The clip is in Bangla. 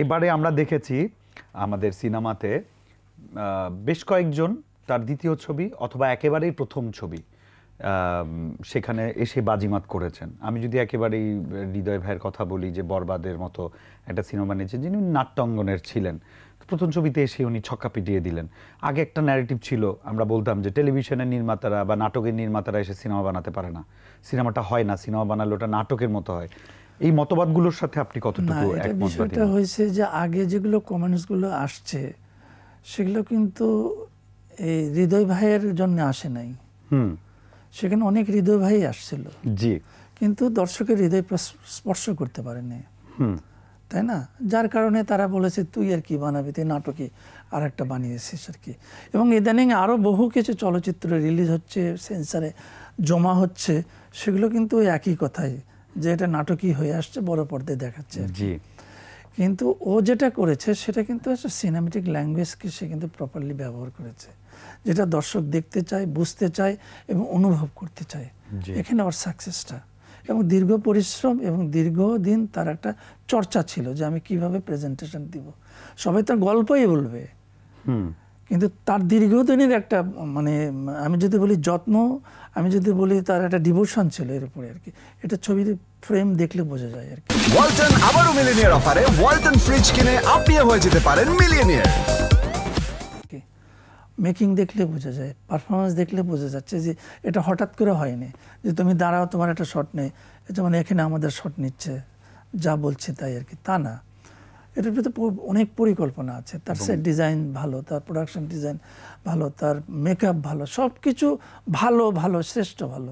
এবারে আমরা দেখেছি আমাদের সিনেমাতে বেশ কয়েকজন তার দ্বিতীয় ছবি অথবা একেবারেই প্রথম ছবি সেখানে এসে বাজিমাত করেছেন। আমি যদি একেবারেই হৃদয় ভাইয়ের কথা বলি, যে বরবাদের মতো একটা সিনেমা বানিয়েছেন, যিনি নাট্যাঙ্গনের ছিলেন, প্রথম ছবিতে এসে উনি ছক্কা পিটিয়ে দিলেন। আগে একটা ন্যারেটিভ ছিল, আমরা বলতাম যে টেলিভিশনের নির্মাতারা বা নাটকের নির্মাতারা এসে সিনেমা বানাতে পারে না, সিনেমাটা হয় না, সিনেমা বানালে ওটা নাটকের মতো হয়। এই মতবাদগুলোর সাথে আপনি কতটুকু একমত? বিষয়টা হয়েছে যে আগে যেগুলো কমেন্টসগুলো আসছে সেগুলো কিন্তু এই হৃদয় ভাইয়ের জন্য আসে নাই। সেখানে অনেক হৃদয় ভাই আসছিল, জি, কিন্তু দর্শকের হৃদয় স্পর্শ করতে পারেনি, তাই না? যার কারণে তারা বলেছে তুই আর কি বানাবি, তুই নাটকে আর একটা বানিয়েছিস আর কি। এবং ইদানিং আরও বহু কিছু চলচ্চিত্র রিলিজ হচ্ছে, সেন্সারে জমা হচ্ছে, সেগুলো কিন্তু একই কথাই, যে এটা নাটকই হয়ে আসছে, বড় পর্দায় দেখাচ্ছে, জি। কিন্তু ও যেটা করেছে সেটা কিন্তু একটা সিনেমেটিক ল্যাঙ্গুয়েজকে সে কিন্তু প্রপারলি ব্যবহার করেছে, যেটা দর্শক দেখতে চায়, বুঝতে চায় এবং অনুভব করতে চায়। এখানে ওর সাকসেসটা, এবং দীর্ঘ পরিশ্রম এবং দীর্ঘদিন তার একটা চর্চা ছিল যে আমি কিভাবে প্রেজেন্টেশন দিব। সবাই তার গল্পই বলবে, কিন্তু তার দীর্ঘদিনের একটা মানে আমি যদি বলি যত্ন, আমি যদি বলি তার একটা ডিভোশন ছিল এর উপরে আর কি। এটা ছবির ফ্রেম দেখলে বোঝা যায় আর কি। ওয়ালটন আবারও মিলিয়নিয়ার অফারে ওয়ালটন ফ্রিজ কিনে আপনিও হয়ে যেতে পারেন মিলিয়নিয়ার। মেকিং দেখলে বোঝা যায়, পারফরমেন্স দেখলে বোঝা যাচ্ছে যে এটা হঠাৎ করে হয়নি, যে তুমি দাঁড়াও তোমার একটা শট নেই, যেমন এখানে আমাদের শট নিচ্ছে যা বলছে তাই আর কি, তা না। এটার ভিতরে অনেক পরিকল্পনা আছে। তার সেট ডিজাইন ভালো, তার প্রোডাকশন ডিজাইন ভালো, তার মেকআপ ভালো, সব কিছু ভালো, শ্রেষ্ঠ ভালো।